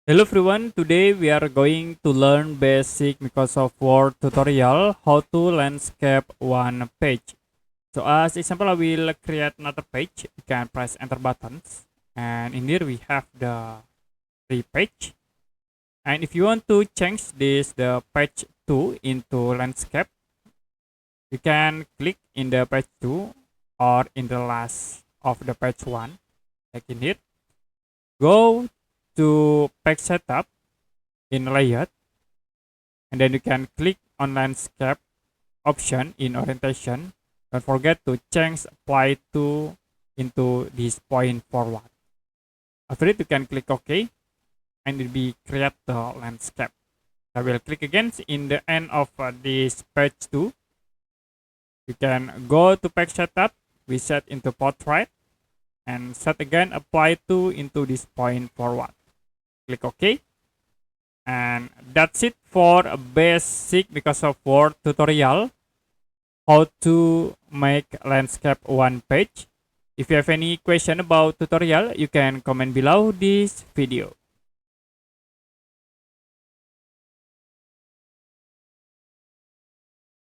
Hello everyone, today we are going to learn basic Microsoft Word tutorial how to landscape one page. So as example, I will create another page. You can press enter buttons, and in here we have the free page. And if you want to change the page 2 into landscape, you can click in the page 2 or in the last of the page 1, like in here. Go to page setup in layout, and then you can click on landscape option in orientation. Don't forget to change apply to into this point forward. After it, you can click OK, and it will be create the landscape. I will click again in the end of this page 2. You can go to page setup, we set into portrait, and set again apply to into this point forward. Click OK. And that's it for a basic Microsoft Word tutorial how to make landscape one page. If you have any question about tutorial, you can comment below this video.